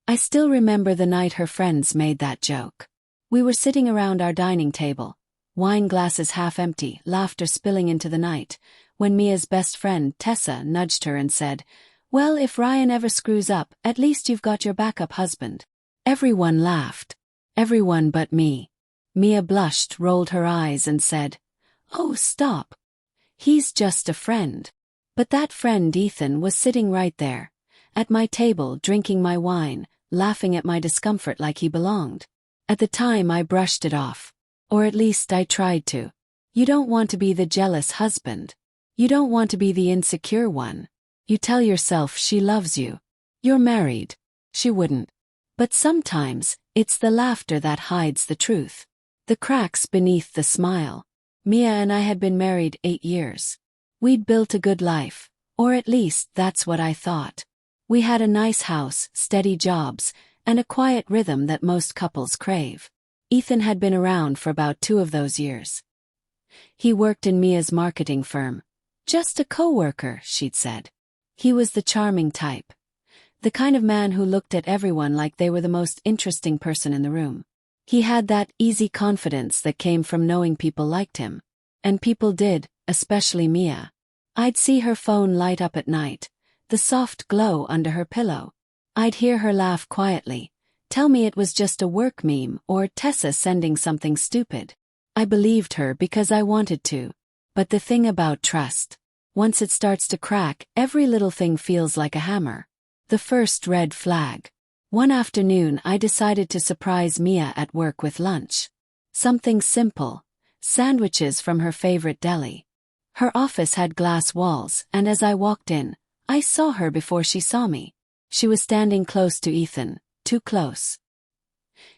I still remember the night her friends made that joke. We were sitting around our dining table, wine glasses half empty, laughter spilling into the night, when Mia's best friend, Tessa, nudged her and said, "Well, if Ryan ever screws up, at least you've got your backup husband." Everyone laughed. Everyone but me. Mia blushed, rolled her eyes and said, "Oh, stop. He's just a friend." But that friend Ethan was sitting right there, at my table drinking my wine, laughing at my discomfort like he belonged. At the time I brushed it off. Or at least I tried to. You don't want to be the jealous husband. You don't want to be the insecure one. You tell yourself she loves you. You're married. She wouldn't. But sometimes, it's the laughter that hides the truth. The cracks beneath the smile. Mia and I had been married 8 years. We'd built a good life, or at least that's what I thought. We had a nice house, steady jobs, and a quiet rhythm that most couples crave. Ethan had been around for about 2 of those years. He worked in Mia's marketing firm. Just a co-worker, she'd said. He was the charming type. The kind of man who looked at everyone like they were the most interesting person in the room. He had that easy confidence that came from knowing people liked him. And people did, especially Mia. I'd see her phone light up at night, the soft glow under her pillow. I'd hear her laugh quietly, tell me it was just a work meme or Tessa sending something stupid. I believed her because I wanted to. But the thing about trust, once it starts to crack, every little thing feels like a hammer. The first red flag. One afternoon I decided to surprise Mia at work with lunch. Something simple. Sandwiches from her favorite deli. Her office had glass walls, and as I walked in, I saw her before she saw me. She was standing close to Ethan, too close.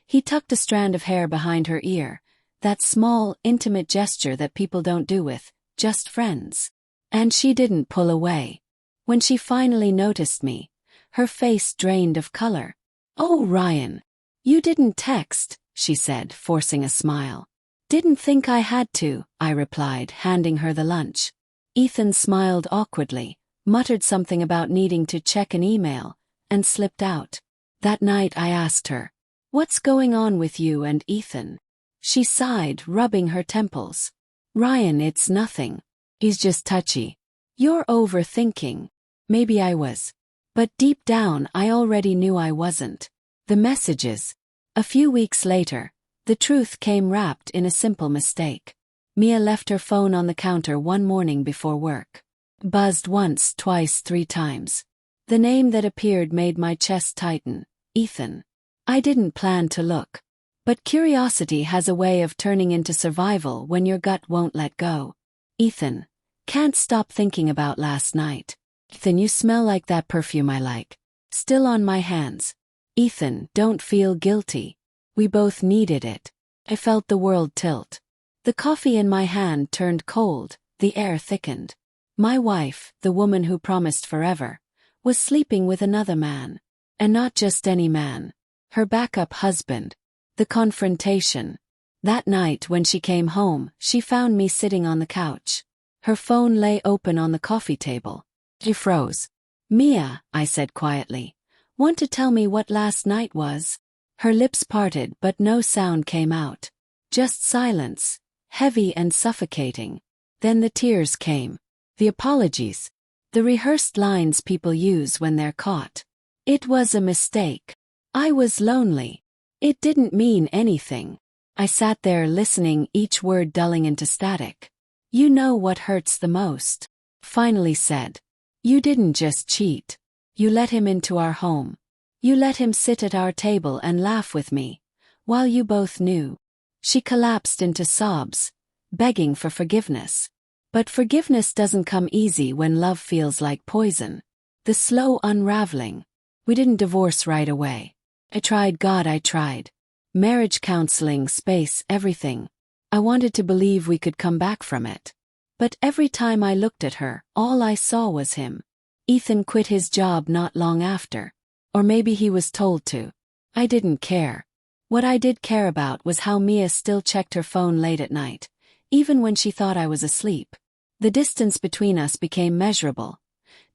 He tucked a strand of hair behind her ear, that small, intimate gesture that people don't do with just friends. And she didn't pull away. When she finally noticed me, her face drained of color. "Oh, Ryan. You didn't text," she said, forcing a smile. "Didn't think I had to," I replied, handing her the lunch. Ethan smiled awkwardly, muttered something about needing to check an email, and slipped out. That night I asked her, "What's going on with you and Ethan?" She sighed, rubbing her temples. "Ryan, it's nothing. He's just touchy." "You're overthinking." Maybe I was. But deep down I already knew I wasn't. The messages. A few weeks later, the truth came wrapped in a simple mistake. Mia left her phone on the counter one morning before work. Buzzed once, twice, 3 times. The name that appeared made my chest tighten. Ethan. I didn't plan to look. But curiosity has a way of turning into survival when your gut won't let go. "Ethan. Can't stop thinking about last night." "Ethan, you smell like that perfume I like. Still on my hands." "Ethan, don't feel guilty. We both needed it." I felt the world tilt. The coffee in my hand turned cold, the air thickened. My wife, the woman who promised forever, was sleeping with another man. And not just any man. Her backup husband. The confrontation. That night when she came home, she found me sitting on the couch. Her phone lay open on the coffee table. She froze. "Mia," I said quietly, "want to tell me what last night was?" Her lips parted but no sound came out. Just silence, heavy and suffocating. Then the tears came. The apologies. The rehearsed lines people use when they're caught. It was a mistake. I was lonely. It didn't mean anything. I sat there listening, each word dulling into static. "You know what hurts the most," finally said. "You didn't just cheat. You let him into our home. You let him sit at our table and laugh with me, while you both knew." She collapsed into sobs, begging for forgiveness. But forgiveness doesn't come easy when love feels like poison. The slow unraveling. We didn't divorce right away. I tried, God, I tried. Marriage counseling, space, everything. I wanted to believe we could come back from it. But every time I looked at her, all I saw was him. Ethan quit his job not long after. Or maybe he was told to. I didn't care. What I did care about was how Mia still checked her phone late at night, even when she thought I was asleep. The distance between us became measurable.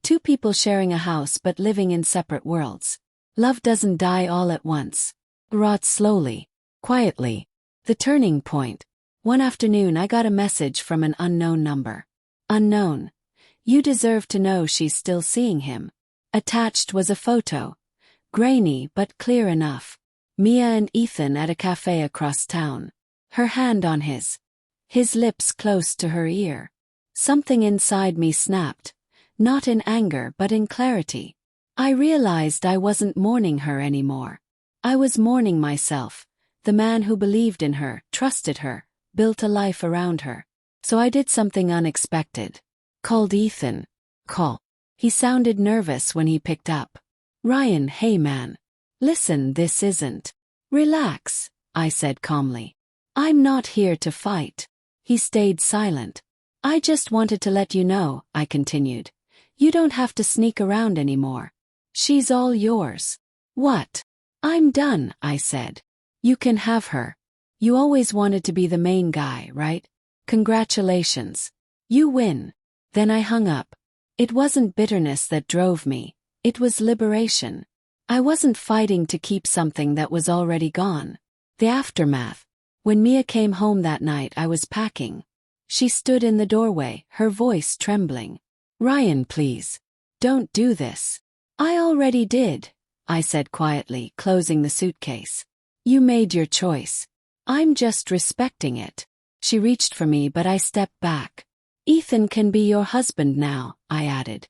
2 people sharing a house but living in separate worlds. Love doesn't die all at once. It rots slowly, quietly. The turning point. One afternoon I got a message from an unknown number. Unknown. You deserve to know she's still seeing him. Attached was a photo. Grainy but clear enough. Mia and Ethan at a cafe across town. Her hand on his lips close to her ear. Something inside me snapped. Not in anger but in clarity. I realized I wasn't mourning her anymore. I was mourning myself, the man who believed in her, trusted her, built a life around her. So I did something unexpected. Called Ethan. Call. He sounded nervous when he picked up. Ryan, hey man. Listen, this isn't. Relax, I said calmly. I'm not here to fight. He stayed silent. I just wanted to let you know, I continued. You don't have to sneak around anymore. She's all yours. What? I'm done, I said. You can have her. You always wanted to be the main guy, right? Congratulations. You win. Then I hung up. It wasn't bitterness that drove me. It was liberation. I wasn't fighting to keep something that was already gone. The aftermath. When Mia came home that night, I was packing. She stood in the doorway, her voice trembling. Ryan, please. Don't do this. I already did, I said quietly, closing the suitcase. You made your choice. I'm just respecting it. She reached for me, but I stepped back. Ethan can be your husband now, I added.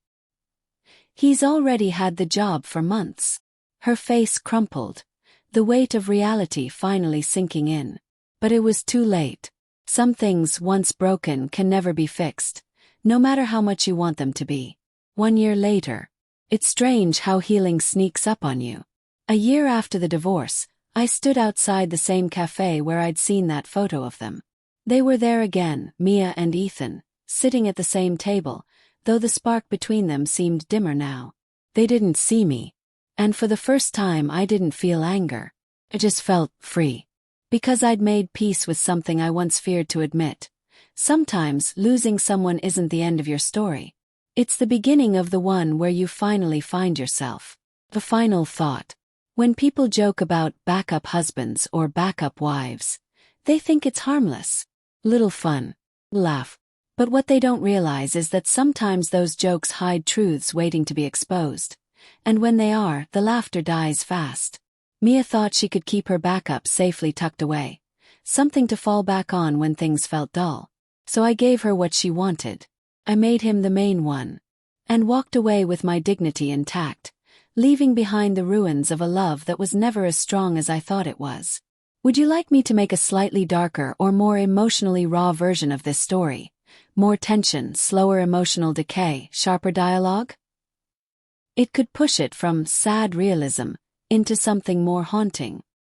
He's already had the job for months. Her face crumpled, the weight of reality finally sinking in. But it was too late. Some things, once broken, can never be fixed, no matter how much you want them to be. 1 year later. It's strange how healing sneaks up on you. A year after the divorce, I stood outside the same cafe where I'd seen that photo of them. They were there again, Mia and Ethan, sitting at the same table, though the spark between them seemed dimmer now. They didn't see me. And for the first time I didn't feel anger. I just felt free. Because I'd made peace with something I once feared to admit. Sometimes losing someone isn't the end of your story. It's the beginning of the one where you finally find yourself. The final thought. When people joke about backup husbands or backup wives, they think it's harmless. Little fun. Laugh. But what they don't realize is that sometimes those jokes hide truths waiting to be exposed. And when they are, the laughter dies fast. Mia thought she could keep her backup safely tucked away. Something to fall back on when things felt dull. So I gave her what she wanted. I made him the main one. And walked away with my dignity intact, leaving behind the ruins of a love that was never as strong as I thought it was. Would you like me to make a slightly darker or more emotionally raw version of this story? More tension, slower emotional decay, sharper dialogue? It could push it from sad realism into something more haunting.